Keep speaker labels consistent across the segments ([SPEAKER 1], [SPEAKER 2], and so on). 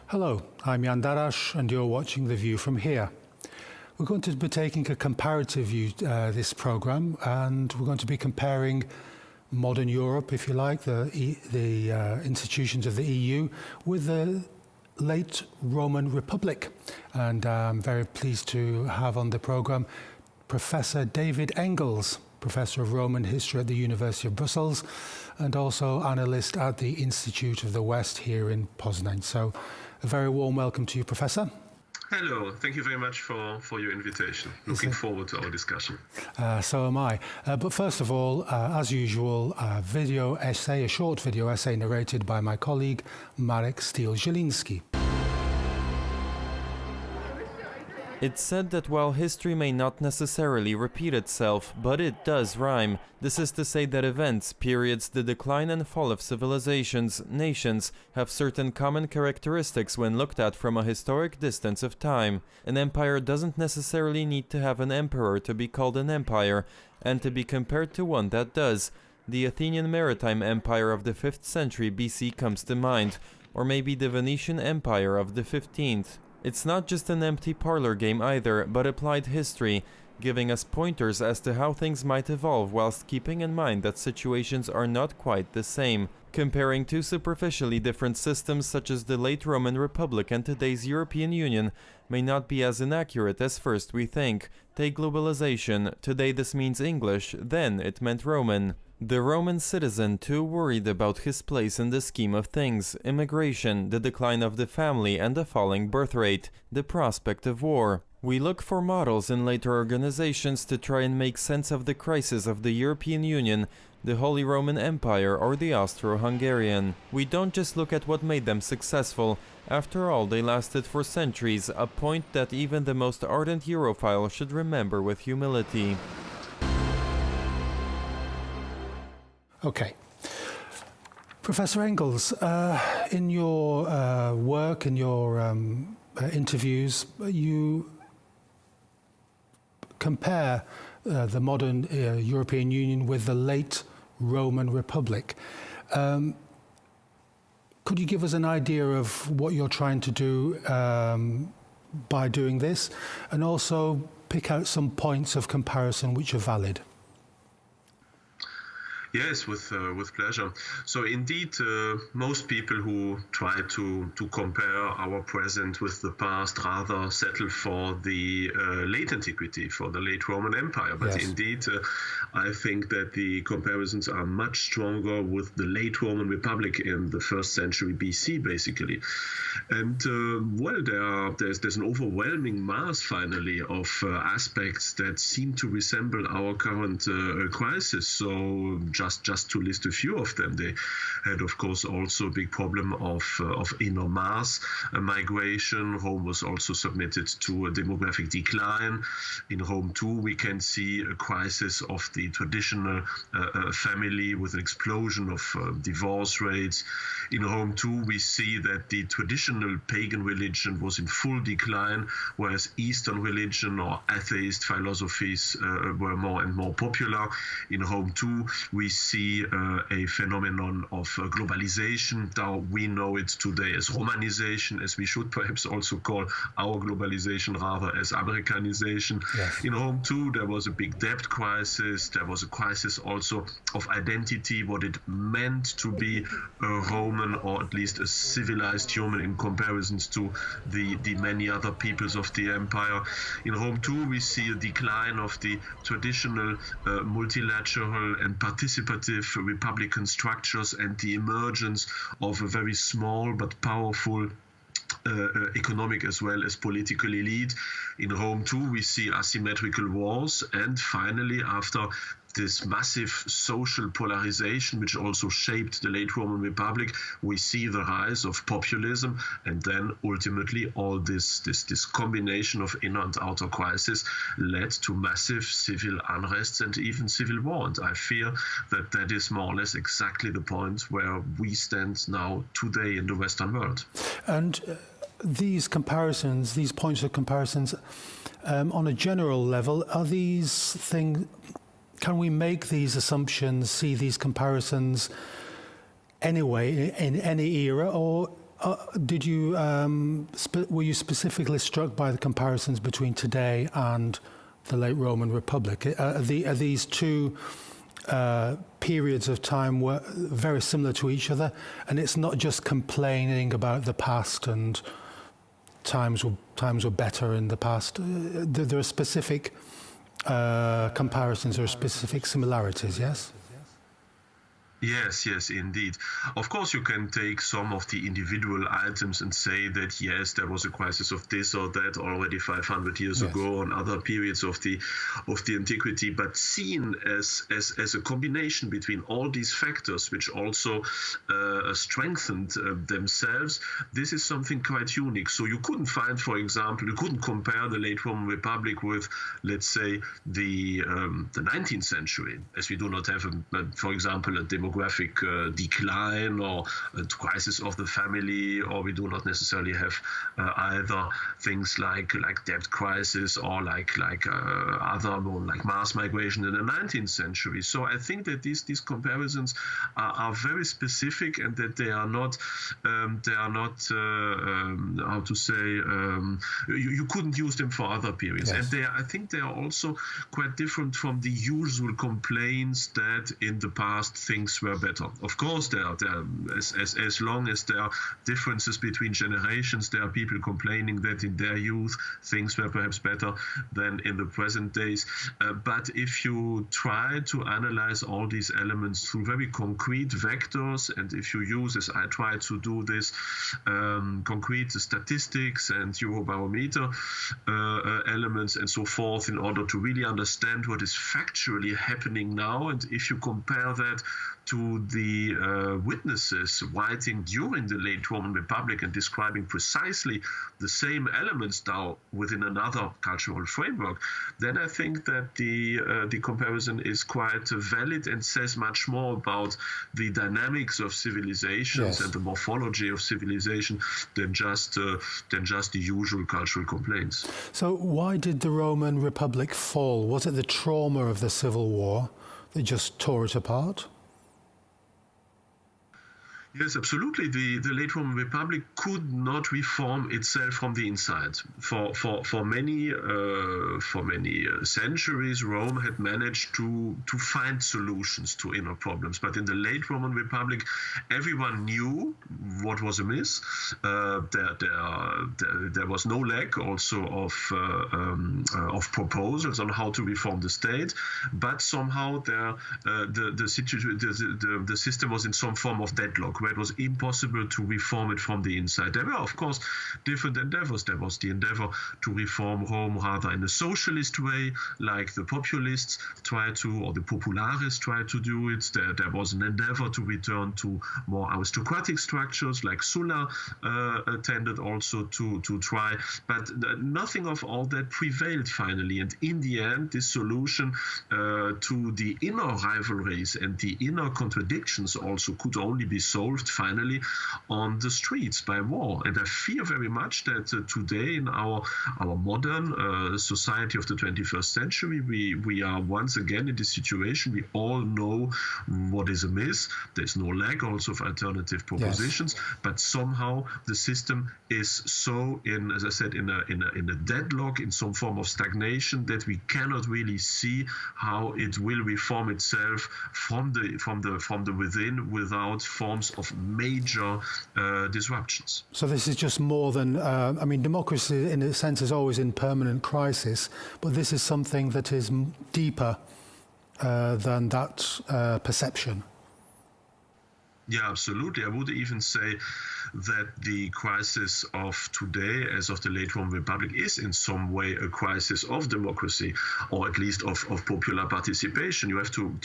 [SPEAKER 1] Hello, I'm Jan Darasz and you're watching The View from Here. We're going to be taking a comparative view this programme, and we're going to be comparing modern Europe, if you like, the institutions of the EU, with the late Roman Republic. And I'm very pleased to have on the programme Professor David Engels, Professor of Roman History at the University of Brussels, and also analyst at the Institute of the West here in Poznan. So a very warm welcome to you, Professor.
[SPEAKER 2] Hello, thank you very much for your invitation. Looking forward to our discussion.
[SPEAKER 1] So am I. But first of all, as usual, a short video essay narrated by my colleague Marek Stiel-Zieliński.
[SPEAKER 3] It's said that while history may not necessarily repeat itself, but it does rhyme. This is to say that events, periods, the decline and fall of civilizations, nations, have certain common characteristics when looked at from a historic distance of time. An empire doesn't necessarily need to have an emperor to be called an empire, and to be compared to one that does. The Athenian Maritime Empire of the 5th century BC comes to mind, or maybe the Venetian Empire of the 15th. It's not just an empty parlor game either, but applied history, giving us pointers as to how things might evolve whilst keeping in mind that situations are not quite the same. Comparing two superficially different systems such as the late Roman Republic and today's European Union may not be as inaccurate as first we think. Take globalization. Today this means English, then it meant Roman. The Roman citizen too worried about his place in the scheme of things, immigration, the decline of the family and the falling birth rate, the prospect of war. We look for models in later organizations to try and make sense of the crisis of the European Union, the Holy Roman Empire or the Austro-Hungarian. We don't just look at what made them successful. After all, they lasted for centuries, a point that even the most ardent Europhile should remember with humility.
[SPEAKER 1] Okay. Professor Engels, in your work, in your interviews, you compare the modern European Union with the late Roman Republic. Could you give us an idea of what you're trying to do by doing this, and also pick out some points of comparison which are valid?
[SPEAKER 2] Yes, with pleasure. So indeed, most people who try to compare our present with the past rather settle for the late antiquity, for the late Roman Empire. But yes, indeed, I think that the comparisons are much stronger with the late Roman Republic in the 1st century BC, basically. And well, there's an overwhelming mass, finally, of aspects that seem to resemble our current crisis. So just to list a few of them, they had, of course, also a big problem of inner mass migration. Rome was also submitted to a demographic decline. In Rome too, we can see a crisis of the traditional family with an explosion of divorce rates. In Rome too, we see that the traditional pagan religion was in full decline, whereas Eastern religion or atheist philosophies were more and more popular. In Rome too, we see a phenomenon of globalization. Now we know it today as Romanization, as we should perhaps also call our globalization rather as Americanization. Yes. In Rome too, there was a big debt crisis. There was a crisis also of identity, what it meant to be a Roman or at least a civilized human in comparisons to the many other peoples of the empire. In Rome too, we see a decline of the traditional multilateral and participative republican structures and the emergence of a very small but powerful economic as well as political elite. In Rome too, we see asymmetrical wars, and finally, after this massive social polarization, which also shaped the late Roman Republic, we see the rise of populism, and then ultimately all this combination of inner and outer crisis led to massive civil unrest and even civil war. And I fear that that is more or less exactly the point where we stand now today in the Western world.
[SPEAKER 1] And these comparisons, these points of comparisons, on a general level, are these things? Can we make these assumptions, see these comparisons anyway in any era, or Did you were you specifically struck by the comparisons between today and the late Roman Republic? Are these two periods of time were very similar to each other, and it's not just complaining about the past and times were better in the past? There are specific comparisons or specific similarities, yes?
[SPEAKER 2] Yes, indeed. Of course, you can take some of the individual items and say that, yes, there was a crisis of this or that already 500 years ago on other periods of the antiquity, but seen as a combination between all these factors, which also strengthened themselves, this is something quite unique. So you couldn't find, for example, you couldn't compare the late Roman Republic with, let's say, the 19th century, as we do not have, for example, a demographic decline or a crisis of the family, or we do not necessarily have either things like debt crisis or other more like mass migration in the 19th century. So I think that these comparisons are very specific, and that they are not how to say, you couldn't use them for other periods.
[SPEAKER 1] Yes.
[SPEAKER 2] And I think they are also quite different from the usual complaints that in the past things were better. Of course, there are as long as there are differences between generations, there are people complaining that in their youth things were perhaps better than in the present days. But if you try to analyze all these elements through very concrete vectors, and if you use, as I try to do this, concrete statistics and Eurobarometer elements and so forth, in order to really understand what is factually happening now, and if you compare that to the witnesses writing during the late Roman Republic and describing precisely the same elements now within another cultural framework, then I think that the comparison is quite valid and says much more about the dynamics of civilizations and the morphology of civilization than just the usual cultural complaints.
[SPEAKER 1] So why did the Roman Republic fall? Was it the trauma of the Civil War that just tore it apart?
[SPEAKER 2] Yes, absolutely. The late Roman Republic could not reform itself from the inside. For many centuries, Rome had managed to find solutions to inner problems. But in the late Roman Republic, everyone knew what was amiss. There was no lack also of proposals on how to reform the state, but somehow the system was in some form of deadlock, where it was impossible to reform it from the inside. There were, of course, different endeavors. There was the endeavor to reform Rome rather in a socialist way, like the populists tried to, or the populares tried to do it. There was an endeavor to return to more aristocratic structures, like Sulla tended also to try. But nothing of all that prevailed finally. And in the end, this solution to the inner rivalries and the inner contradictions also could only be solved finally on the streets by war. And I fear very much that today in our modern society of the 21st century, we are once again in this situation. We all know what is amiss. There's no lack also of alternative propositions, but somehow the system is so as I said, in a deadlock, in some form of stagnation, that we cannot really see how it will reform itself from the within without forms of major disruptions.
[SPEAKER 1] So this is just more than, democracy in a sense is always in permanent crisis, but this is something that is deeper than that perception.
[SPEAKER 2] Yeah, absolutely. I would even say that the crisis of today, as of the late Roman Republic, is in some way a crisis of democracy, or at least of popular participation. You have to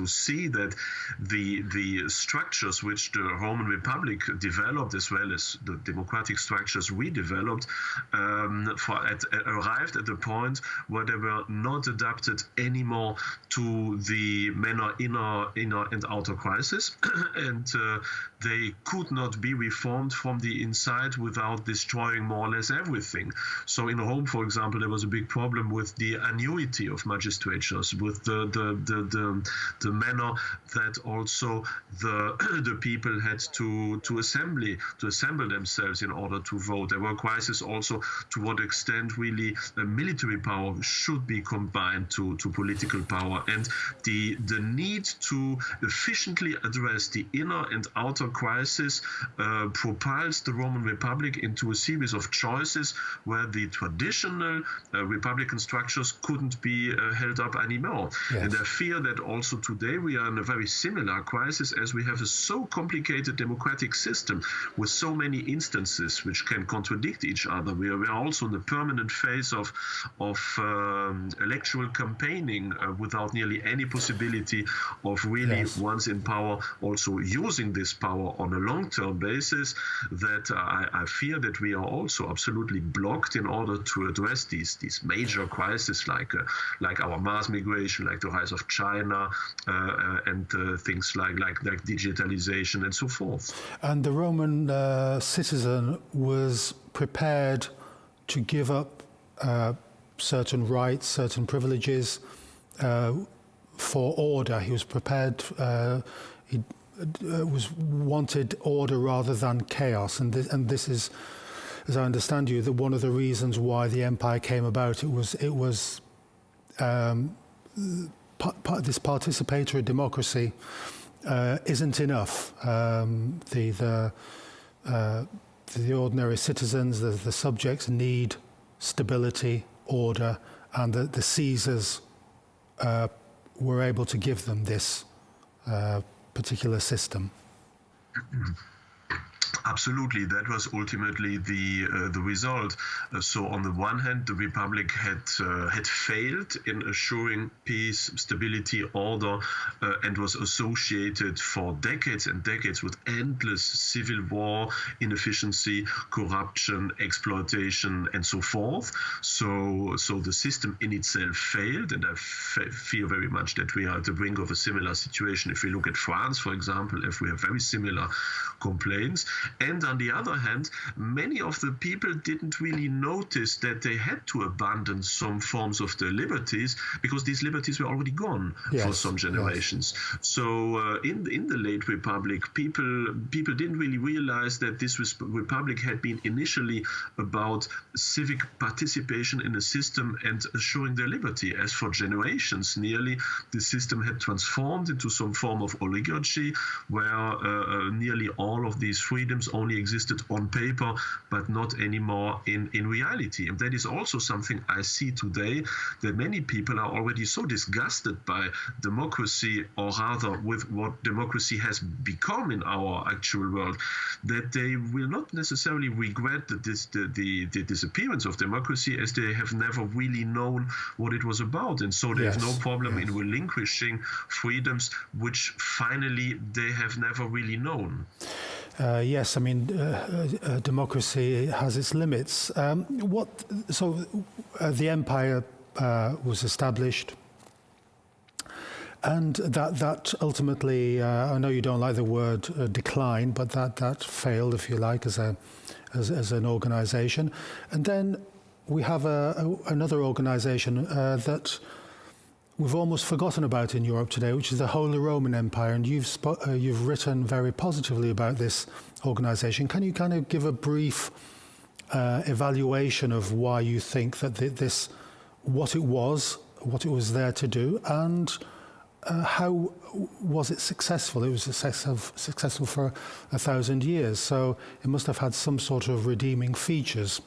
[SPEAKER 2] see that the structures which the Roman Republic developed, as well as the democratic structures we developed, arrived at the point where they were not adapted anymore to the inner and outer crisis. And they could not be reformed from the inside without destroying more or less everything. So in Rome, for example, there was a big problem with the annuity of magistratures, with the manner that also the people had to assemble themselves in order to vote. There were crises also to what extent really military power should be combined to political power, and the need to efficiently address the inner and outer crisis propels the Roman Republic into a series of choices where the traditional republican structures couldn't be held up anymore.
[SPEAKER 1] Yes.
[SPEAKER 2] And I fear that also today we are in a very similar crisis, as we have a so complicated democratic system with so many instances which can contradict each other. We are also in the permanent phase of electoral campaigning without nearly any possibility of really,
[SPEAKER 1] yes,
[SPEAKER 2] once in power, also using this power on a long-term basis, that I fear that we are also absolutely blocked in order to address these major crises like our mass migration, like the rise of China, and things like digitalization and so forth.
[SPEAKER 1] And the Roman citizen was prepared to give up certain rights, certain privileges for order. He was prepared, he wanted order rather than chaos. And this is, as I understand you, that one of the reasons why the empire came about. It was this participatory democracy isn't enough. The ordinary citizens, the subjects need stability, order, and the Caesars were able to give them this particular system.
[SPEAKER 2] Absolutely, that was ultimately the result. So on the one hand, the Republic had failed in assuring peace, stability, order, and was associated for decades and decades with endless civil war, inefficiency, corruption, exploitation, and so forth. So the system in itself failed, and I fear very much that we are at the brink of a similar situation. If we look at France, for example, if we have very similar complaints. And on the other hand, many of the people didn't really notice that they had to abandon some forms of their liberties, because these liberties were already gone for some generations. Yes. So in the late Republic, people didn't really realize that this Republic had been initially about civic participation in a system and assuring their liberty. As for generations, nearly, the system had transformed into some form of oligarchy, where nearly all of these freedoms only existed on paper, but not anymore in reality. And that is also something I see today, that many people are already so disgusted by democracy, or rather with what democracy has become in our actual world, that they will not necessarily regret the disappearance of democracy, as they have never really known what it was about. And so there's no problem in relinquishing freedoms which finally they have never really known.
[SPEAKER 1] Yes, I mean, democracy has its limits. The empire was established, and that ultimately, I know you don't like the word decline, but that failed, if you like, as an organization. And then we have another organization that we've almost forgotten about in Europe today, which is the Holy Roman Empire, and you've written very positively about this organization. Can you kind of give a brief evaluation of why you think that what it was there to do, and how was it successful? It was successful for 1,000 years, so it must have had some sort of redeeming features.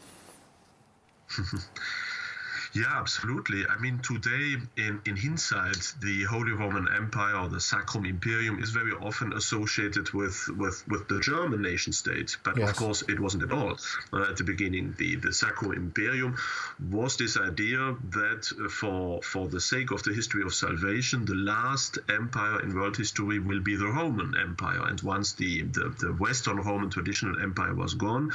[SPEAKER 2] Yeah, absolutely. I mean, today, in hindsight, the Holy Roman Empire, or the Sacrum Imperium, is very often associated with the German nation state. But of course, it wasn't at all. At the beginning, the Sacrum Imperium was this idea that for the sake of the history of salvation, the last empire in world history will be the Roman Empire. And once the Western Roman traditional empire was gone,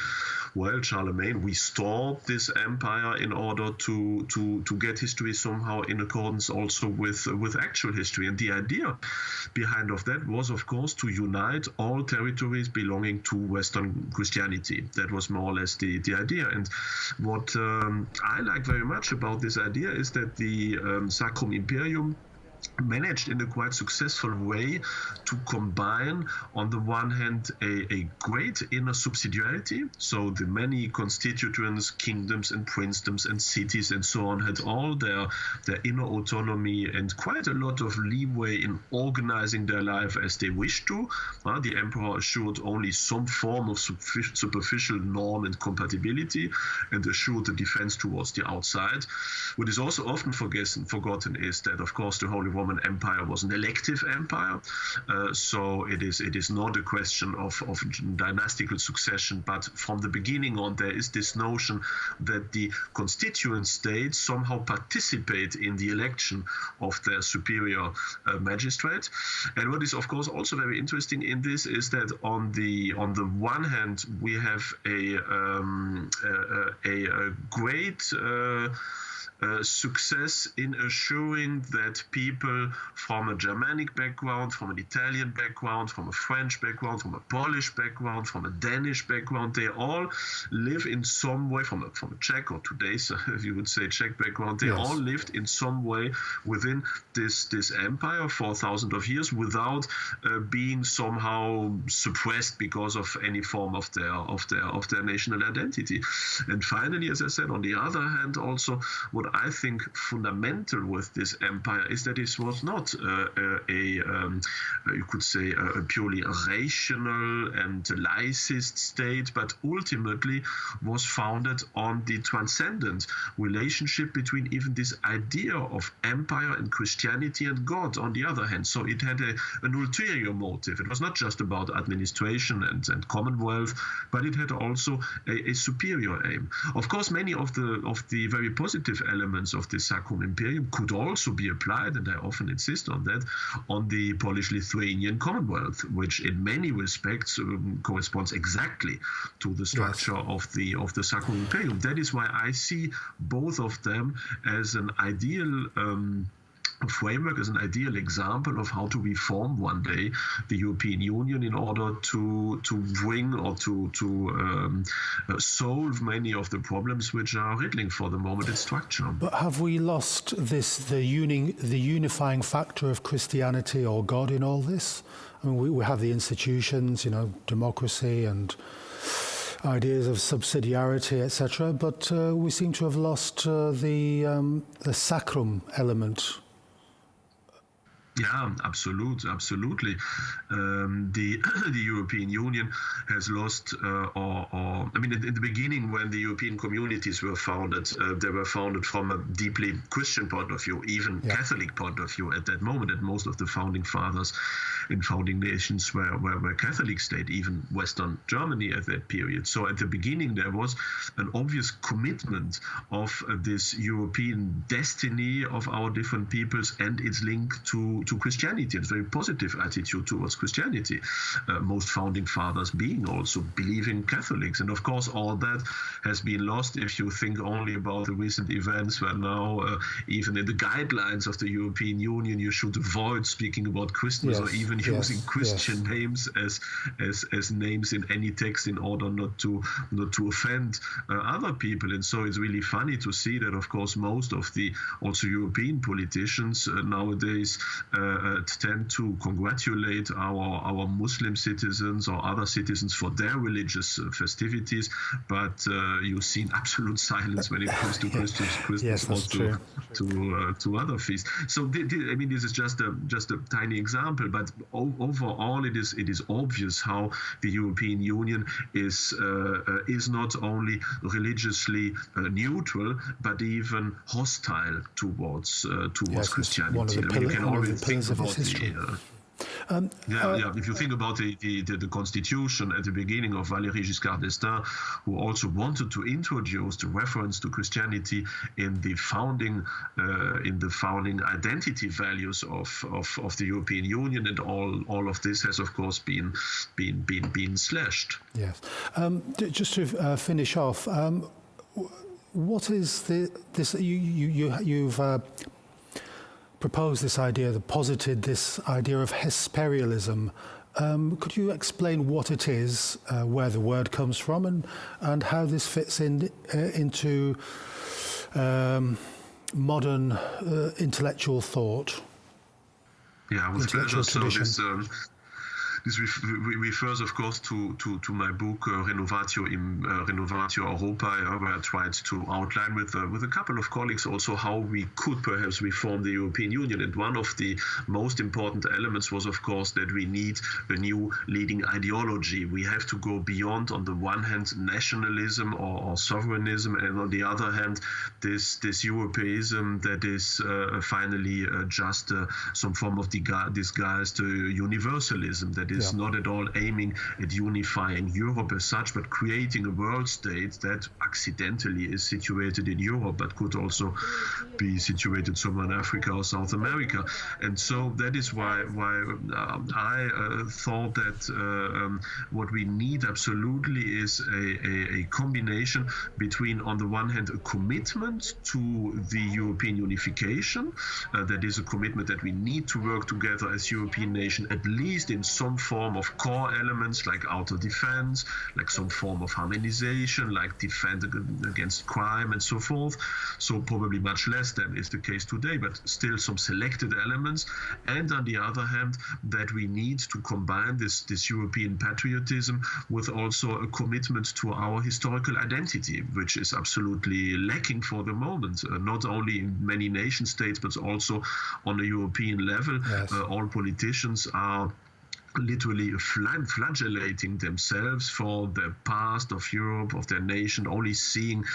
[SPEAKER 2] well, Charlemagne restored this empire in order to to get history somehow in accordance also with actual history. And the idea behind of that was, of course, to unite all territories belonging to Western Christianity. That was more or less the idea. And what I like very much about this idea is that the Sacrum Imperium managed in a quite successful way to combine, on the one hand, a great inner subsidiarity. So the many constituents, kingdoms and princedoms and cities and so on had all their inner autonomy and quite a lot of leeway in organizing their life as they wished to. The emperor assured only some form of superficial norm and compatibility and assured the defense towards the outside. What is also often forgotten is that, of course, the Holy Roman Empire was an elective empire, so it is not a question of dynastical succession, but from the beginning on there is this notion that the constituent states somehow participate in the election of their superior magistrate. And what is of course also very interesting in this is that on the one hand we have a great success in assuring that people from a Germanic background, from an Italian background, from a French background, from a Polish background, from a Danish background, they all live in some way, from a Czech or today's, if you would say Czech background, they all lived in some way within this empire for thousands of years without being somehow suppressed because of any form of their national identity. And finally, as I said, on the other hand, also what I think fundamental with this empire is that it was not you could say a purely rational and laicist state, but ultimately was founded on the transcendent relationship between even this idea of empire and Christianity and God on the other hand. So it had an ulterior motive. It was not just about administration and commonwealth, but it had also a superior aim. Of course, many of the very positive elements of the Sacrum Imperium could also be applied, and I often insist on that, on the Polish-Lithuanian Commonwealth, which in many respects corresponds exactly to the structure of the Sacrum Imperium. That is why I see both of them as an ideal framework, as an ideal example of how to reform one day the European Union in order to bring or to solve many of the problems which are riddling for the moment its structure.
[SPEAKER 1] But have we lost the unifying factor of Christianity or God in all this? I mean, we have the institutions, democracy and ideas of subsidiarity, etc. But we seem to have lost the sacrum element.
[SPEAKER 2] Yeah, absolutely. The European Union has lost, in the beginning when the European communities were founded, they were founded from a deeply Christian point of view, even Catholic point of view at that moment, and most of the founding fathers in founding nations were Catholic state, even Western Germany at that period. So at the beginning there was an obvious commitment of this European destiny of our different peoples and its link to Christianity. It's a very positive attitude towards Christianity. Most founding fathers being also believing Catholics. And of course, all that has been lost if you think only about the recent events where now, even in the guidelines of the European Union, you should avoid speaking about Christmas or even using Christian names as names in any text in order not to offend other people. And so it's really funny to see that, of course, most of the also European politicians nowadays tend to congratulate our Muslim citizens or other citizens for their religious festivities, but you see absolute silence when it comes to Christmas or to other feasts. So this is just a tiny example, but overall it is obvious how the European Union is not only religiously neutral, but even hostile towards Christianity.
[SPEAKER 1] You can always
[SPEAKER 2] think about if you think about the constitution at the beginning of Valéry Giscard d'Estaing, who also wanted to introduce the reference to Christianity in the founding identity values of the European Union, and all of this has of course been slashed.
[SPEAKER 1] Yes. Just to finish off. what is this? You've proposed this idea, posited this idea of Hesperialism. Could you explain what it is, where the word comes from, and how this fits into modern intellectual thought?
[SPEAKER 2] Yeah, with pleasure. So this refers, of course, to my book Renovatio Europae, where I tried to outline with a couple of colleagues also how we could perhaps reform the European Union. And one of the most important elements was, of course, that we need a new leading ideology. We have to go beyond, on the one hand, nationalism or sovereignism, and on the other hand, this Europeism that is finally just some form of disguised universalism that is not at all aiming at unifying Europe as such, but creating a world state that accidentally is situated in Europe, but could also be situated somewhere in Africa or South America. And so that is why I thought that what we need absolutely is a combination between, on the one hand, a commitment to the European unification, that is a commitment that we need to work together as European nation, at least in some form of core elements like outer defense, like some form of harmonization, like defend against crime and so forth. So probably much less than is the case today, but still some selected elements. And on the other hand, that we need to combine this European patriotism with also a commitment to our historical identity, which is absolutely lacking for the moment, not only in many nation states, but also on a European level.
[SPEAKER 1] Yes.
[SPEAKER 2] All politicians are literally flagellating themselves for the past of Europe, of their nation, only seeing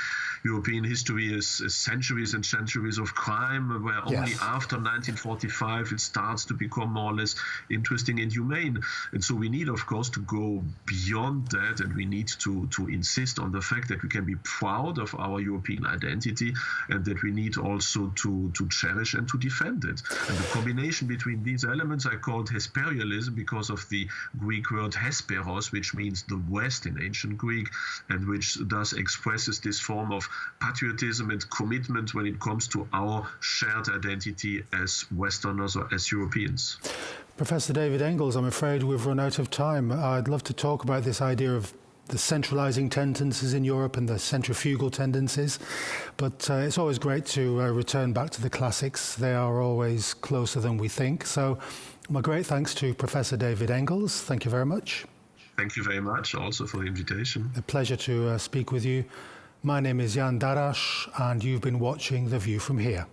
[SPEAKER 2] European history as centuries and centuries of crime, where only after 1945 it starts to become more or less interesting and humane. And so we need, of course, to go beyond that, and we need to insist on the fact that we can be proud of our European identity, and that we need also to cherish and to defend it. And the combination between these elements I called Hesperialism, because of the Greek word Hesperos, which means the West in ancient Greek, and which thus expresses this form of patriotism and commitment when it comes to our shared identity as Westerners or as Europeans.
[SPEAKER 1] Professor David Engels, I'm afraid we've run out of time. I'd love to talk about this idea of the centralizing tendencies in Europe and the centrifugal tendencies, but it's always great to return back to the classics. They are always closer than we think. So my great thanks to Professor David Engels. Thank you very much.
[SPEAKER 2] Thank you very much also for the invitation.
[SPEAKER 1] A pleasure to speak with you. My name is Darasz, and you've been watching The View from Here.